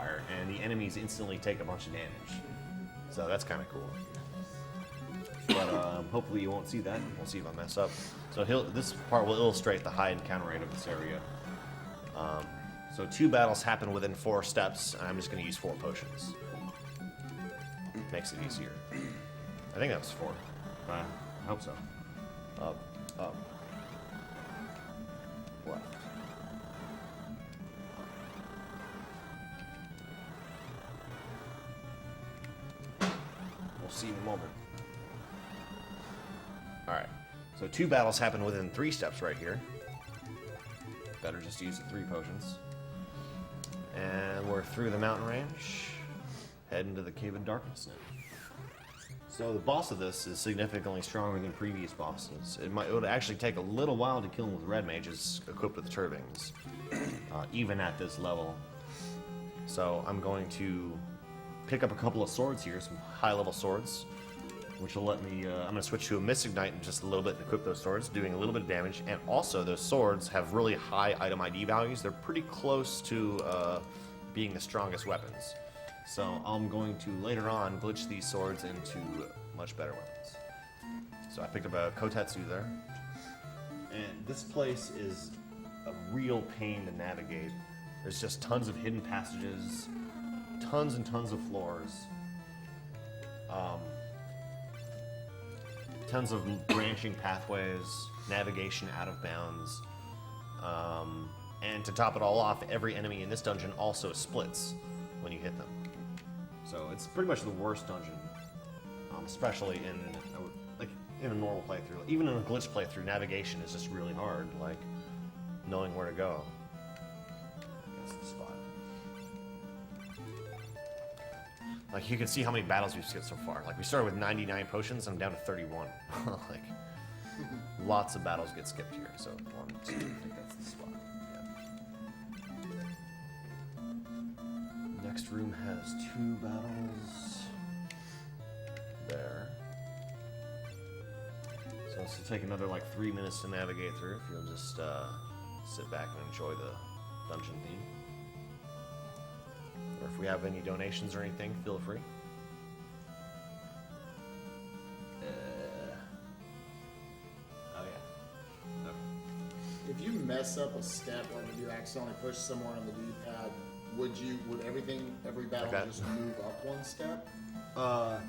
fire, and the enemies instantly take a bunch of damage. So that's kind of cool. But hopefully you won't see that. We'll see if I mess up. So this part will illustrate the high encounter rate of this area. So 2 battles happen within 4 steps, and I'm just going to use 4 potions. Makes it easier. I think that was 4. I hope so. Up, up, left. We'll see in a moment. Alright, so 2 battles happen within 3 steps right here. Better just use the 3 potions. And we're through the mountain range, head into the Cave of Darkness now. So the boss of this is significantly stronger than previous bosses. It would actually take a little while to kill him with red mages equipped with turbines, even at this level. So I'm going to pick up a couple of swords here, some high-level swords, which will let me, I'm going to switch to a Mystic Knight in just a little bit and equip those swords, doing a little bit of damage. And also, those swords have really high item ID values. They're pretty close to being the strongest weapons. So I'm going to, later on, glitch these swords into much better weapons. So I picked up a Kotetsu there. And this place is a real pain to navigate. There's just tons of hidden passages, tons and tons of floors. Tons of branching pathways, navigation out of bounds, and to top it all off, every enemy in this dungeon also splits when you hit them. So it's pretty much the worst dungeon, especially in a normal playthrough. Even in a glitch playthrough, navigation is just really hard, like knowing where to go. That's the spot. Like, you can see how many battles we've skipped so far. Like, we started with 99 potions, and I'm down to 31. Like, lots of battles get skipped here. So, 1, 2, I think that's the spot. Yeah. Next room has 2 battles. There. So this will take another, like, 3 minutes to navigate through, if you'll just sit back and enjoy the dungeon theme. Or if we have any donations or anything, feel free. Oh yeah. Okay. If you mess up a step, like if you accidentally push somewhere on the D-pad, would every battle Okay. just move up 1 step? Was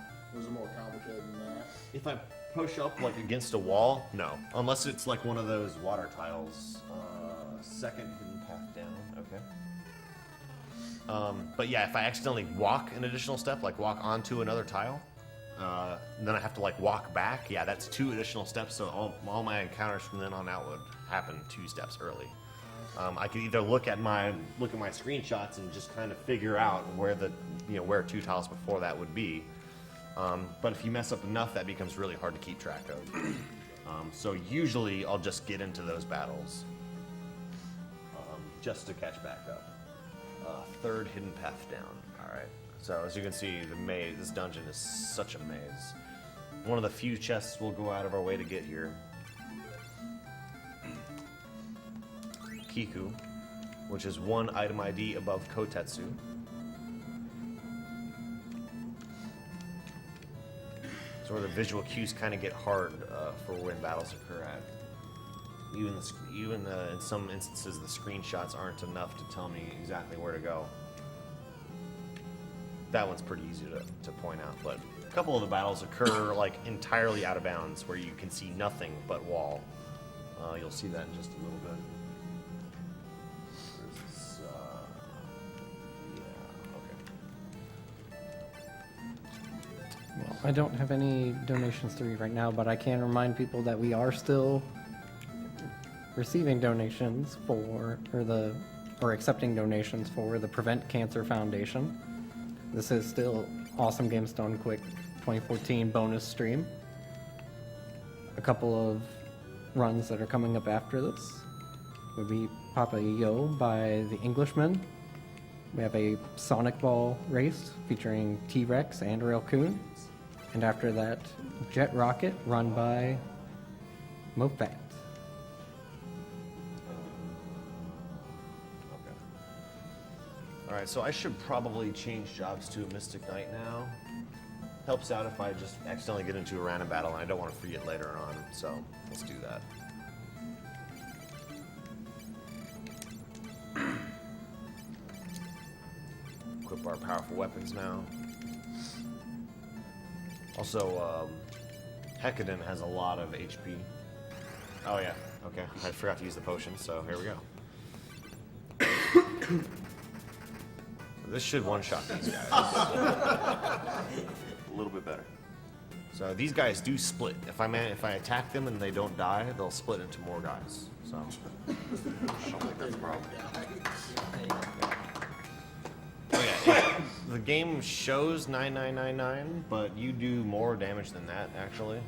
it more complicated than that? If I push up like against a wall, no. Unless it's like one of those water tiles. Second hidden path down. Okay. But yeah, if I accidentally walk an additional step, like walk onto another tile, then I have to like walk back. Yeah, that's 2 additional steps. So all my encounters from then on out would happen 2 steps early. I could either look at my screenshots and just kind of figure out where where 2 tiles before that would be. But if you mess up enough, that becomes really hard to keep track of. So usually I'll just get into those battles just to catch back up. 3rd hidden path down. Alright. So as you can see, the maze, this dungeon is such a maze. One of the few chests we'll go out of our way to get here. Kiku, which is 1 item ID above Kotetsu. So where the visual cues kind of get hard for when battles occur at. Even in some instances, the screenshots aren't enough to tell me exactly where to go. That one's pretty easy to point out, but a couple of the battles occur like entirely out of bounds, where you can see nothing but wall. You'll see that in just a little bit. There's this, yeah, okay. Well, I don't have any donations to read right now, but I can remind people that we are still receiving donations or accepting donations for the Prevent Cancer Foundation. This is still Awesome Games Done Quick 2014 bonus stream. A couple of runs that are coming up after this would be Papa Yo by the Englishman. We have a Sonic Ball race featuring T-Rex and Railcoon. And after that, Jet Rocket run by Mofat. Alright, Alright, so I should probably change jobs to a Mystic Knight now. Helps out if I just accidentally get into a random battle and I don't want to free it later on, so let's do that. Equip our powerful weapons now. Also, Hecadin has a lot of HP. Oh yeah, okay. I forgot to use the potion, so here we go. This should one-shot these guys. A little bit better. So these guys do split. If I attack them and they don't die, they'll split into more guys. So I don't think that's a problem. oh yeah, the game shows 9999, but you do more damage than that actually.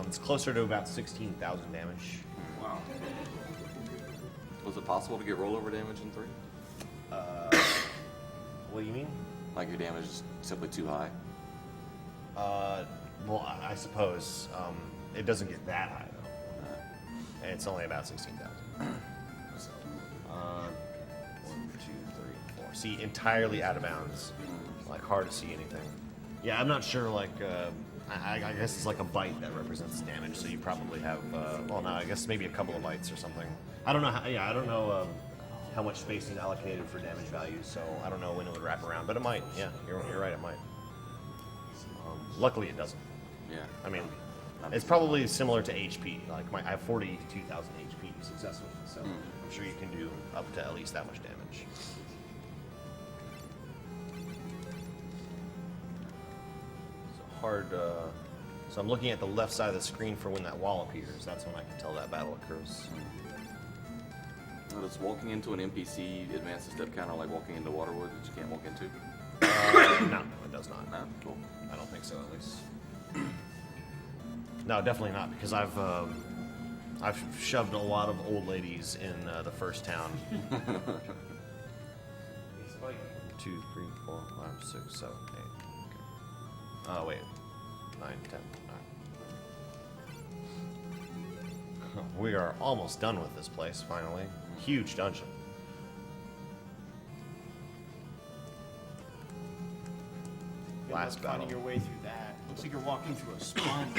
It's closer to about 16,000 damage. Wow. Was it possible to get rollover damage in 3? What do you mean? Like your damage is simply too high? Well, I suppose it doesn't get that high though. It's only about 16,000. So, 1, 2, 3, 4. See, entirely out of bounds. Like hard to see anything. Yeah, I'm not sure. Like, I guess it's like a byte that represents damage. So you probably have. Well, no, I guess maybe a couple of bytes or something. I don't know. I don't know how much space is allocated for damage values. So I don't know when it would wrap around, but it might. Yeah, you're right. It might. Luckily, it doesn't. Yeah. I mean, it's probably similar to HP. Like I have 42,000 HP successfully, so I'm sure you can do up to at least that much damage. So hard. So I'm looking at the left side of the screen for when that wall appears. That's when I can tell that battle occurs. Does walking into an NPC advance the step counter like walking into Waterwood that you can't walk into? No, it does not. No? Cool. I don't think so, at least. No, definitely not, because I've shoved a lot of old ladies in the first town. 2, 3, 4, 5, 6, 7, 8. Okay. Oh wait, 9, 10. All right. We are almost done with this place. Finally, huge dungeon. Last battle. Finding your way through that. Looks like you're walking through a sponge.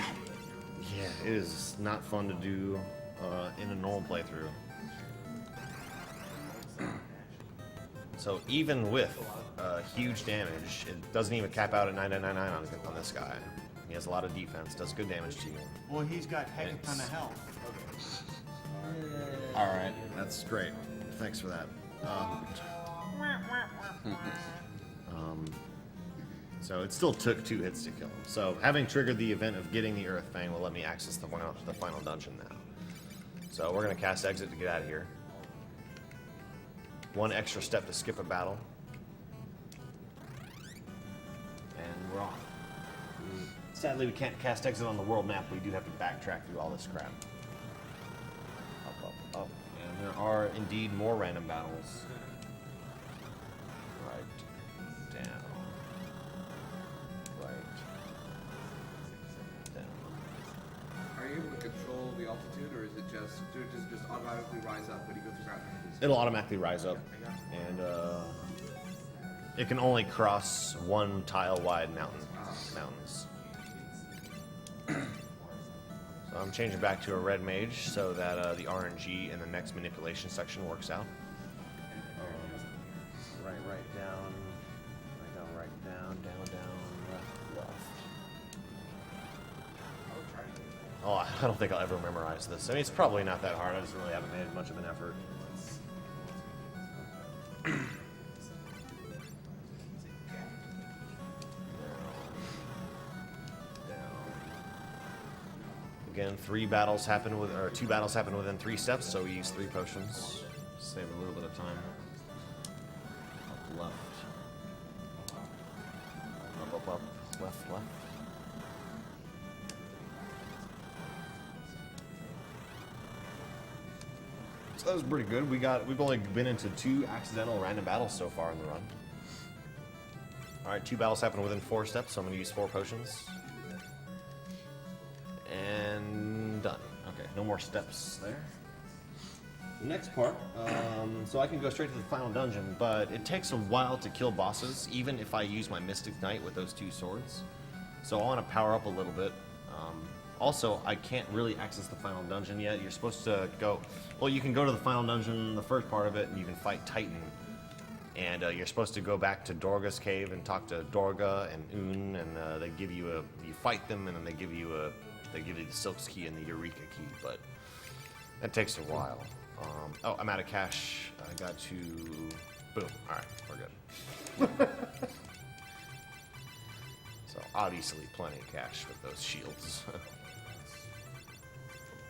Yeah, it is not fun to do in a normal playthrough. So even with huge damage, it doesn't even cap out at 9999 on this guy. He has a lot of defense, does good damage to you. Well, he's got heck a ton of health. All right, that's great. Thanks for that. So it still took 2 hits to kill him. So having triggered the event of getting the Earth Fang will let me access the final dungeon now. So we're gonna cast Exit to get out of here. 1 extra step to skip a battle. And we're on. Sadly, we can't cast Exit on the world map. We do have to backtrack through all this crap. Up, up, up. And there are indeed more random battles. Right. Down. Are you able to control the altitude, or is it just automatically rise up when you go through mountains? It'll automatically rise up, and it can only cross 1 tile-wide mountains. So I'm changing back to a red mage so that the RNG in the next manipulation section works out. Right down, left. Oh, I don't think I'll ever memorize this. I mean, it's probably not that hard. I just really haven't made much of an effort. Again, 2 battles happen within 3 steps, so we use 3 potions. Save a little bit of time. Up, left. Up, left. So that was pretty good. We've only been into 2 accidental random battles so far in the run. Alright, 2 battles happen within 4 steps, so I'm gonna use 4 potions. And done. Okay, no more steps there. The next part, so I can go straight to the final dungeon, but it takes a while to kill bosses, even if I use my Mystic Knight with those 2 swords. So I want to power up a little bit. Also, I can't really access the final dungeon yet. You're supposed to go, well, you can go to the final dungeon, the first part of it, and you can fight Titan. And you're supposed to go back to Dorga's cave and talk to Dorga and Un, and they give you you fight them, and then they give you the Silk's key and the Eureka key, but that takes a while. Oh, I'm out of cash. I got to, boom. All right, we're good. So obviously plenty of cash with those shields.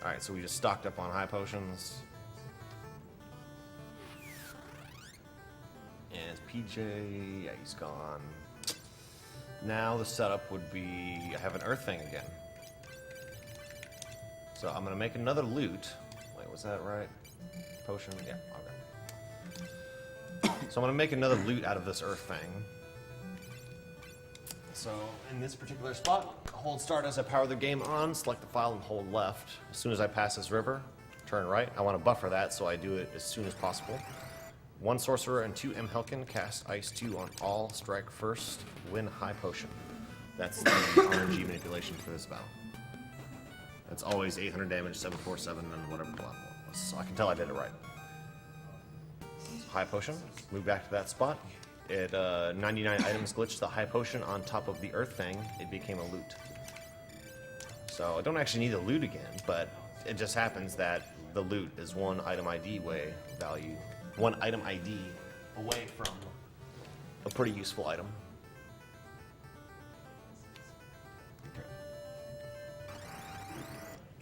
All right, so we just stocked up on high potions. And PJ, yeah, he's gone. Now the setup would be, I have an Earth Thing again. So I'm gonna make another loot. Wait, was that right? Potion, yeah, okay. So I'm gonna make another loot out of this Earth Thing. So in this particular spot, hold start as I power the game on, select the file and hold left. As soon as I pass this river, turn right. I want to buffer that, so I do it as soon as possible. 1 sorcerer and 2 Mhelkin cast Ice 2 on all, strike first, win high potion. That's the RNG manipulation for this battle. That's always 800 damage, 747, and whatever the last one was. So I can tell I did it right. High potion, move back to that spot. It 99 items glitched the high potion on top of the Earth Thing. It became a loot. So I don't actually need the loot again, but it just happens that the loot is 1 item ID way value, 1 item ID away from a pretty useful item. Okay.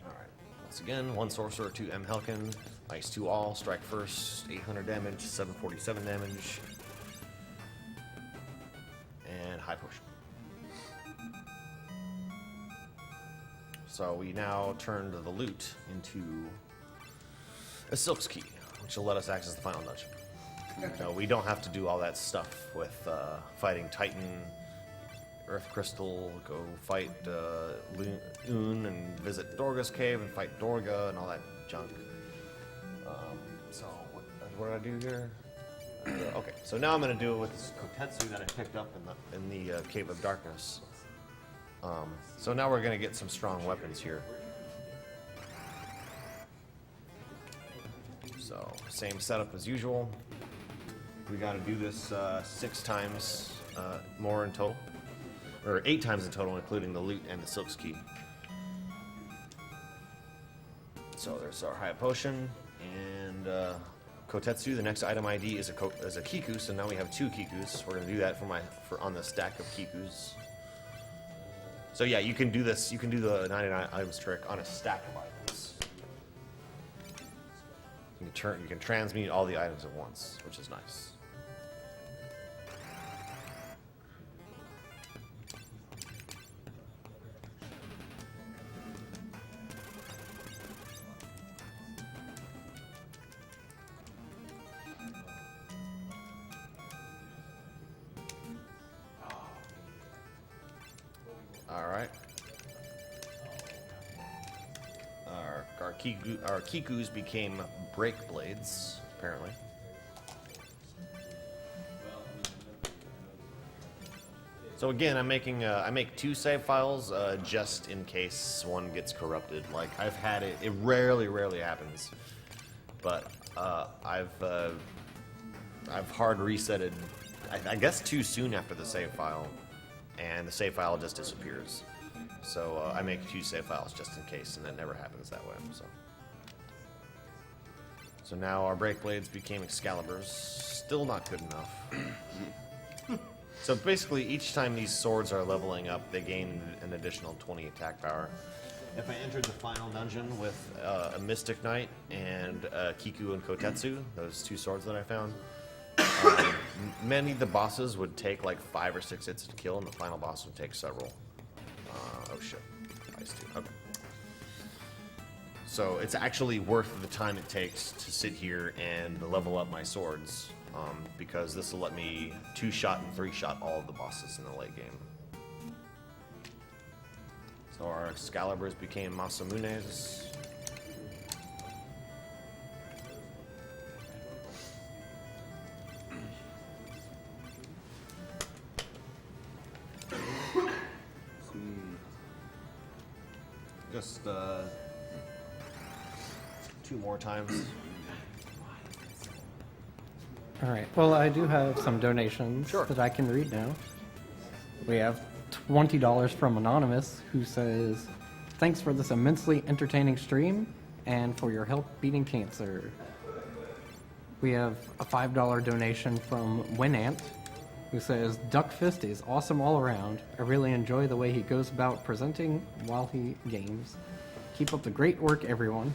All right. Once again, 1 sorcerer, 2 Mhelkin, Ice 2 all, strike first, 800 damage, 747 damage. And high potion. So we now turned the loot into a Silk's key, which will let us access the final dungeon. So we don't have to do all that stuff with fighting Titan, Earth Crystal, go fight Un and visit Dorga's cave and fight Dorga and all that junk. So what did I do here? Okay, so now I'm going to do it with this Kotetsu that I picked up in the Cave of Darkness. So now we're going to get some strong weapons here. So, same setup as usual. We got to do this 6 times more in total. Or 8 times in total, including the loot and the Silk's key. So there's our high potion, and Kotetsu, the next item ID is a Kiku, so now we have 2 Kikus. We're going to do that on the stack of Kikus. So yeah, you can do this, you can do the 99 items trick on a stack of items. You can transmute all the items at once, which is nice. Alright. Our Kikus became break blades, apparently. So again, I make 2 save files just in case one gets corrupted. Like I've had it. It rarely happens, but I've hard resetted. I guess too soon after the save file, and the save file just disappears. So I make 2 save files just in case, and that never happens that way. So now our break blades became Excaliburs. Still not good enough. So basically, each time these swords are leveling up, they gain an additional 20 attack power. If I entered the final dungeon with a Mystic Knight and Kiku and Kotetsu, those 2 swords that I found, many of the bosses would take like 5 or 6 hits to kill, and the final boss would take several. Oh shit. Ice 2. Okay. So it's actually worth the time it takes to sit here and level up my swords, because this will let me 2-shot and 3-shot all of the bosses in the late game. So our Excaliburs became Masamunes. just 2 more times. All right. Well, I do have some donations Sure. that I can read now. We have $20 from Anonymous, who says, "Thanks for this immensely entertaining stream and for your help beating cancer." We have a $5 donation from Winant, who says, "Duckfist is awesome all around. I really enjoy the way he goes about presenting while he games. Keep up the great work, everyone."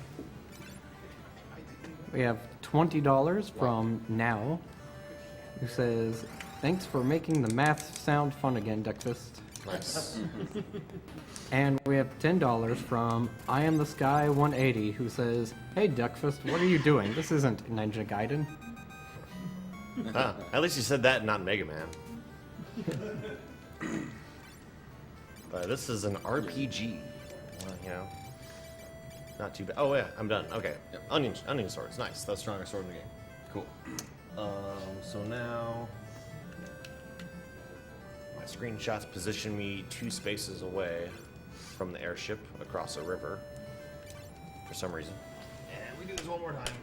We have $20 from Now, who says, "Thanks for making the math sound fun again, Duckfist." Nice. And we have $10 from I Am the Sky 180, who says, "Hey Duckfist, what are you doing? This isn't Ninja Gaiden." At least you said that, not Mega Man. But this is an RPG. Well, you know, not too bad. Oh yeah, I'm done. Okay. Onion swords, nice. That's the strongest sword in the game. Cool. So now my screenshots position me 2 spaces away from the airship across a river for some reason. And we do this one more time.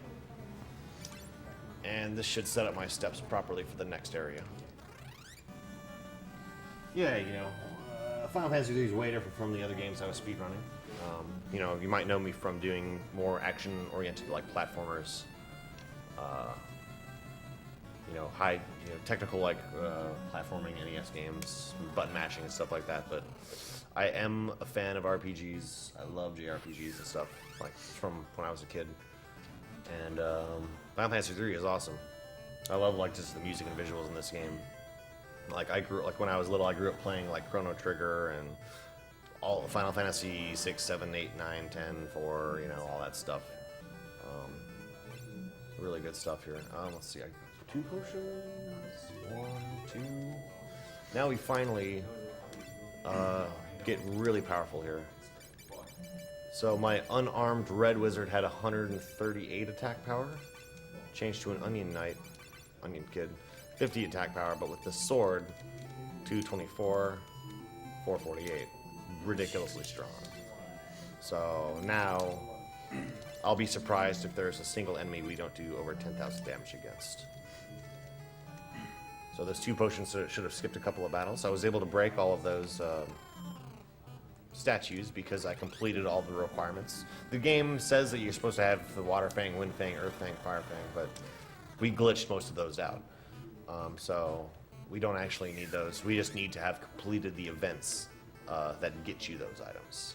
And this should set up my steps properly for the next area. Yeah, you know, Final Fantasy III is way different from the other games I was speedrunning. You know, you might know me from doing more action-oriented, like platformers. You know, technical, like platforming NES games, button mashing and stuff like that. But I am a fan of RPGs. I love JRPGs and stuff, like from when I was a kid. And Final Fantasy III is awesome. I love like just the music and visuals in this game. Like when I was little, I grew up playing like Chrono Trigger and all Final Fantasy 6, 7, 8, 9, 10, 4, you know, all that stuff. Really good stuff here. Let's see, 2 potions, 1, 2. Now we finally get really powerful here. So my unarmed red wizard had 138 attack power, changed to an onion kid, 50 attack power, but with the sword, 224, 448, ridiculously strong. So now I'll be surprised if there's a single enemy we don't do over 10,000 damage against. So those 2 potions should have skipped a couple of battles. I was able to break all of those statues because I completed all the requirements. The game says that you're supposed to have the Water Fang, Wind Fang, Earth Fang, Fire Fang, but we glitched most of those out. So we don't actually need those. We just need to have completed the events that get you those items.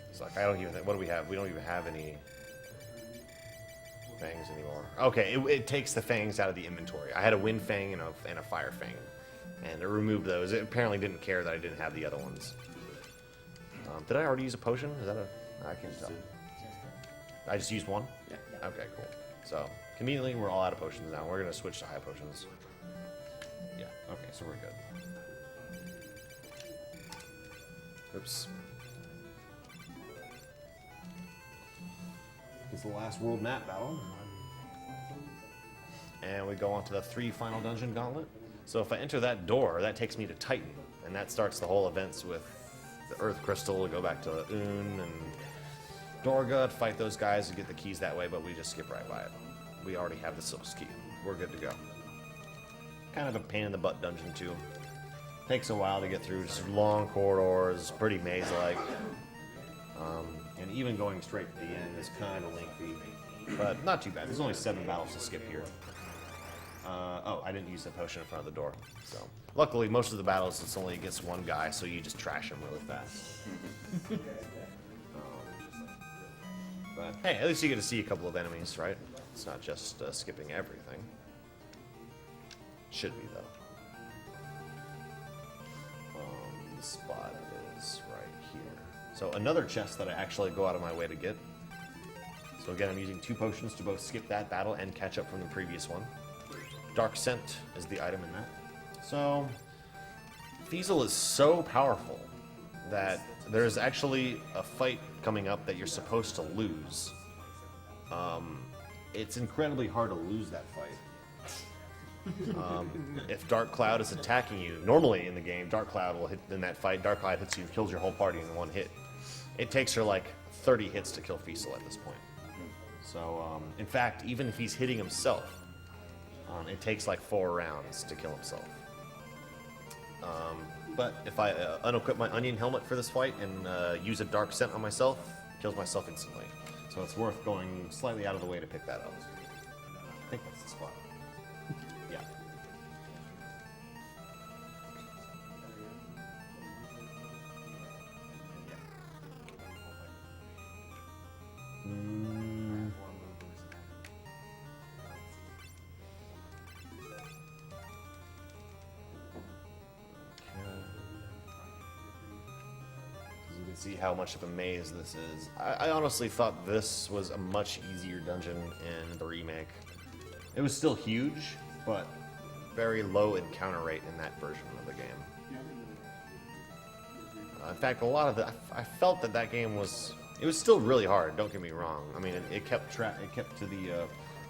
It's like, I don't even think, what do we have? We don't even have any fangs anymore. Okay, it takes the fangs out of the inventory. I had a Wind Fang and a Fire Fang. And it removed those. It apparently didn't care that I didn't have the other ones. Did I already use a potion? Is that I can't tell. I just used 1? Yeah. Okay, cool. So, conveniently, we're all out of potions now. We're going to switch to high potions. Yeah, okay, so we're good. Oops. It's the last world map battle. And we go on to the 3 final dungeon gauntlet. So if I enter that door, that takes me to Titan, and that starts the whole events with the Earth Crystal, go back to Un and Dorga, fight those guys and get the keys that way, but we just skip right by it. We already have the Silk's key. We're good to go. Kind of a pain in the butt dungeon too. Takes a while to get through, just long corridors, pretty maze-like. And even going straight to the end is kind of lengthy, but not too bad. There's only 7 battles to skip here. Oh, I didn't use the potion in front of the door. So, luckily, most of the battles it's only against 1 guy, so you just trash him really fast. But hey, at least you get to see a couple of enemies, right? It's not just skipping everything. Should be though. The spot is right here. So another chest that I actually go out of my way to get. So again, I'm using 2 potions to both skip that battle and catch up from the previous one. Dark Scent is the item in that. So, Fiesel is so powerful that there's actually a fight coming up that you're supposed to lose. It's incredibly hard to lose that fight. If Dark Cloud is attacking you, normally in the game, Dark Cloud will hit in that fight. Dark Cloud hits you and kills your whole party in 1 hit. It takes her like 30 hits to kill Feasel at this point. So, in fact, even if he's hitting himself, it takes like 4 rounds to kill himself. But if I unequip my onion helmet for this fight and use a dark scent on myself, it kills myself instantly. So it's worth going slightly out of the way to pick that up. I think that's the spot. Yeah. You can see how much of a maze this is. I honestly thought this was a much easier dungeon in the remake. It was still huge, but very low encounter rate in that version of the game. In fact, a lot of the I felt that game was it was still really hard. Don't get me wrong. I mean, it kept to the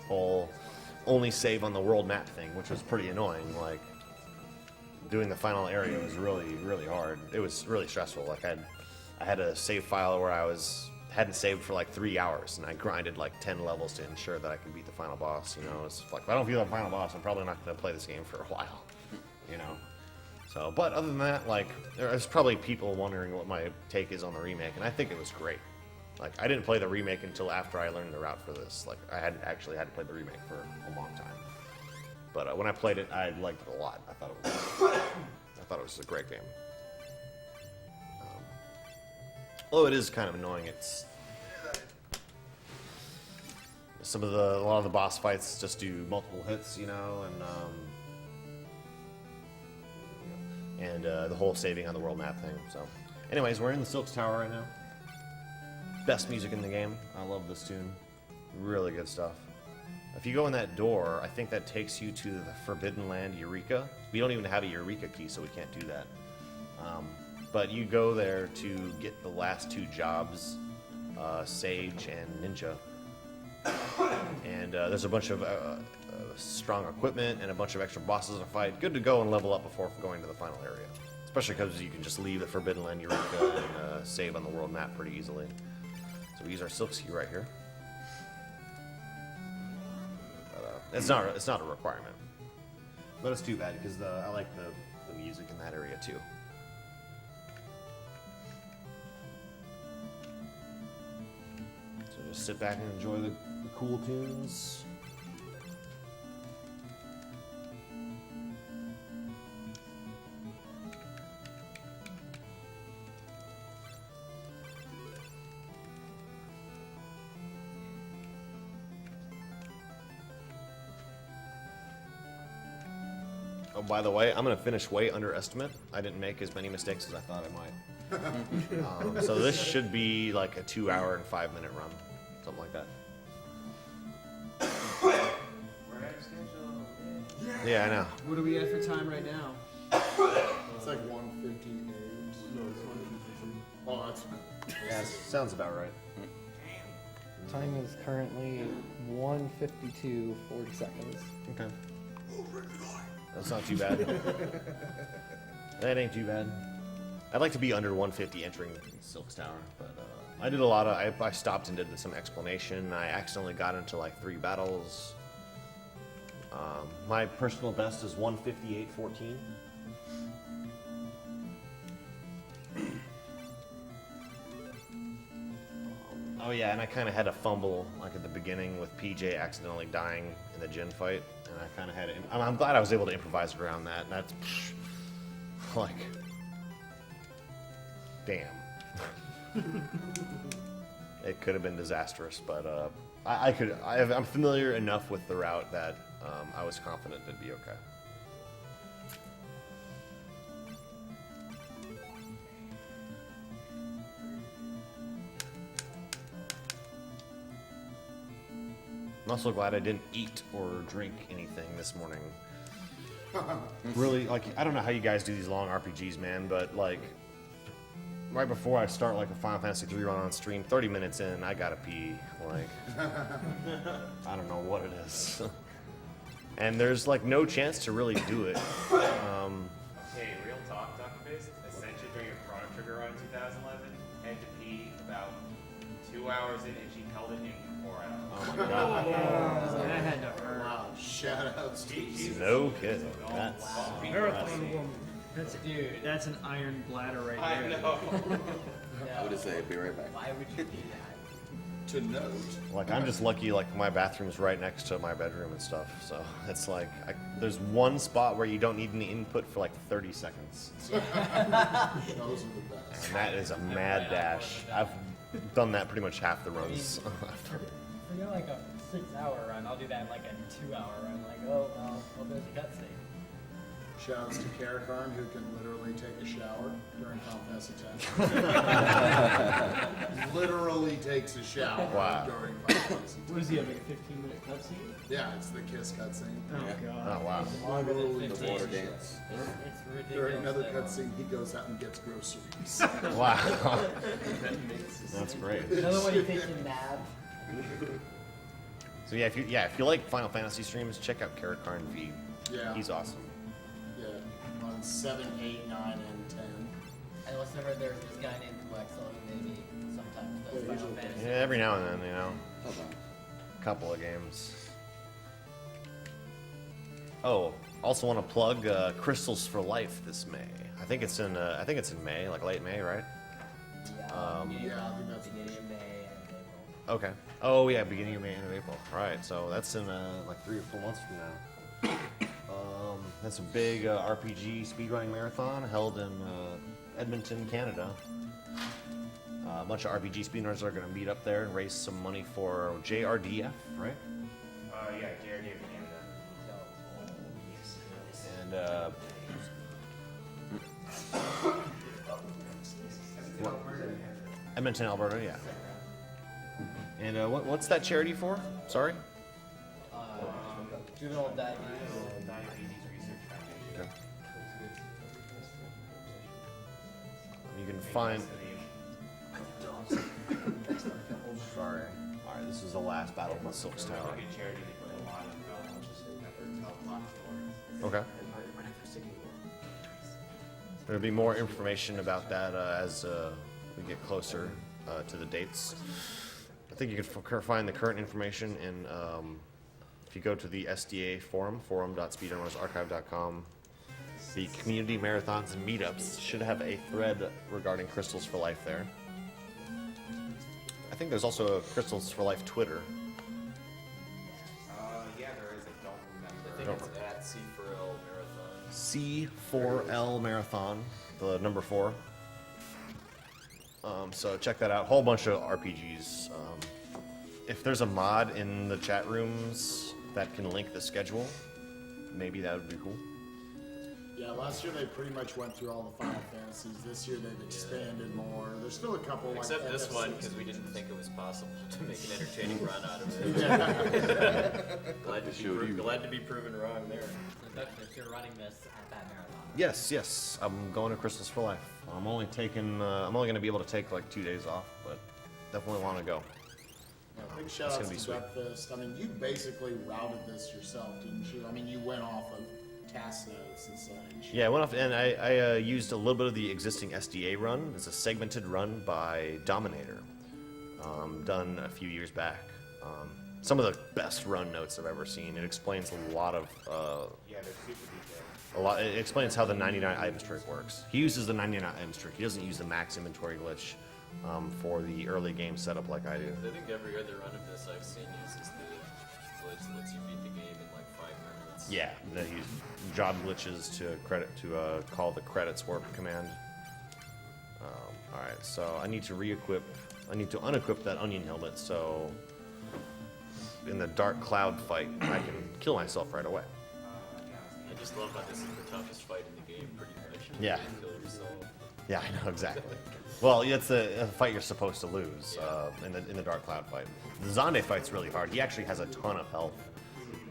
whole only save on the world map thing, which was pretty annoying. Like doing the final area was really hard. It was really stressful. Like I had a save file where I hadn't saved for like 3 hours, and I grinded like 10 levels to ensure that I could beat the final boss. You know, it's like if I don't feel the final boss, I'm probably not going to play this game for a while. You know. So, but other than that, like, there's probably people wondering what my take is on the remake, and I think it was great. Like, I didn't play the remake until after I learned the route for this. Like, I hadn't actually had to play the remake for a long time. But when I played it, I liked it a lot. I thought it was a great game. Although it is kind of annoying, it's a lot of the boss fights just do multiple hits, you know, and the whole saving on the world map thing. So, anyways, we're in the Silk's Tower right now. Best music in the game. I love this tune. Really good stuff. If you go in that door, I think that takes you to the Forbidden Land Eureka. We don't even have a Eureka key, so we can't do that. But you go there to get the last 2 jobs, Sage and Ninja. And there's a bunch of strong equipment and a bunch of extra bosses to fight. Good to go and level up before going to the final area. Especially because you can just leave the Forbidden Land Eureka and save on the world map pretty easily. So we use our Silk Ski right here. But, it's not a requirement. But it's too bad because I like the music in that area too. So just sit back and enjoy the cool tunes. Oh, by the way, I'm going to finish way under estimate. I didn't make as many mistakes as I thought I might. So this should be like a 2-hour and 5-minute run. Something like that. Yeah, I know. What are we at for time right now? It's like 1:58. Oh, that's. Yeah, sounds about right. Time is currently 1:52, 40 seconds. Okay. That's not too bad. That ain't too bad. I'd like to be under 150 entering Silk's Tower, but I did a lot of. I stopped and did some explanation. I accidentally got into like 3 battles. My personal best is 158.14. Oh yeah, and I kind of had a fumble like at the beginning with PJ accidentally dying in the gin fight, and I kind of had. I'm glad I was able to improvise around that. That's like, damn. It could have been disastrous, but I'm familiar enough with the route that I was confident it'd be okay. I'm also glad I didn't eat or drink anything this morning. Really, like, I don't know how you guys do these long RPGs, man, but like, right before I start like a Final Fantasy 3 run on stream, 30 minutes in, I gotta pee. Like, I don't know what it is. And there's like no chance to really do it. Hey, real talk, Dr. Face. I sent you during your Chrono Trigger run in 2011. Had to pee 2 hours in and she held it in for 4 hours. Oh my god. That had to hurt. Wow, shout outs to you. No kidding. That's Marathon woman. That's Dude. That's an iron bladder right I there. know. I would just say, be right back. Why would you do that? To note, like, I'm just lucky, like, my bathroom's right next to my bedroom and stuff, so it's like, there's one spot where you don't need any input for like 30 seconds. those are the best. And that is a mad dash. I've done that pretty much half the runs. For like a 6-hour run, I'll do that in like a 2-hour run. Like, oh, well, there's a cutscene. Shout outs to Karakarn, who can literally take a shower during Final Fantasy X. Literally takes a shower Wow. during Final Fantasy What does he have, like a 15-minute cutscene? Yeah, it's the kiss cutscene. Oh, Yeah. God. Oh, wow. Longer than Literally 15. The water dance. It's ridiculous. During another that cutscene, he goes out and gets groceries. Wow. That's great. long. Another one, he takes a nap. So yeah, if you like Final Fantasy streams, check out Karakarn V. Yeah. He's awesome. Yeah, on 7, 8, 9, and 10. I also heard there's this guy named Lexel who maybe sometimes does Yeah, Final usually. Fantasy. Yeah, every now and then, you know, Hold on. couple of games. Oh, also want to plug Crystals for Life this May. I think it's in May, like late May, right? Yeah, beginning Yeah, I think that's beginning of May and April. Okay. Oh yeah, beginning of May, end of April. All right, so that's in like 3 or 4 months from now. That's a big RPG speedrunning marathon held in Edmonton, Canada. A bunch of RPG speedrunners are going to meet up there and raise some money for JRDF, right? Yeah, JRD of Canada. And Edmonton, Alberta, yeah. And what's that charity for? Sorry. Juvenile diabetes. Diabetes Research Foundation. Okay. You can find. Sorry. All right, this is the last battle of the Silk's Tower. Like a charity, they put a lot of efforts to help lots of Okay. There'll be more information about that as we get closer to the dates. I think you can find the current information in, if you go to the SDA forum, forum.speedrunnersarchive.com. The community marathons and meetups should have a thread regarding Crystals for Life there. I think there's also a Crystals for Life Twitter. Yeah, there is. I don't remember. I think it's at C4L Marathon. C4L Marathon, the number 4. So check that out. Whole bunch of RPGs. If there's a mod in the chat rooms that can link the schedule, maybe that would be cool. Yeah, last year they pretty much went through all the Final Fantasies. This year they've expanded more. There's still a couple like Except this one, FF6. because we didn't think it was possible to make an entertaining run out of it. Glad to be proven wrong there. If you're running this at that marathon. Yes, I'm going to Crystals for Life. I'm only going to be able to take like 2 days off, but definitely want to go. Yeah, big shout It's out gonna to be sweet. Breakfast. I mean, you basically routed this yourself, didn't you? I mean, you went off of task notes and such. Yeah, I went off and I used a little bit of the existing SDA run. It's a segmented run by Dominator, done a few years back. Some of the best run notes I've ever seen. It explains a lot of Yeah, they're super detailed. it explains how the 99 items trick works. He uses the 99 items trick. He doesn't use the max inventory glitch for the early game setup like I do. I think every other run of this I've seen uses the glitch that lets you beat the game in like 5 minutes. Yeah, they use job glitches to call the credits warp command. All right, so I need to unequip that onion helmet so in the dark cloud fight I can kill myself right away. I just love how this is the toughest fight in the game, pretty much. Yeah. You kill yourself. Yeah, I know exactly. Well, it's a fight you're supposed to lose in the dark cloud fight. The Zonde fight's really hard. He actually has a ton of health.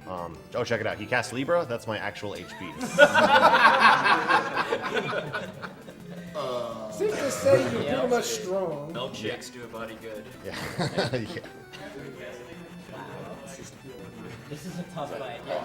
Oh, check it out. He casts Libra. That's my actual HP. Safe to say you're pretty much strong. Milkshakes do a body good. Yeah. Yeah. This is a tough fight. Yeah.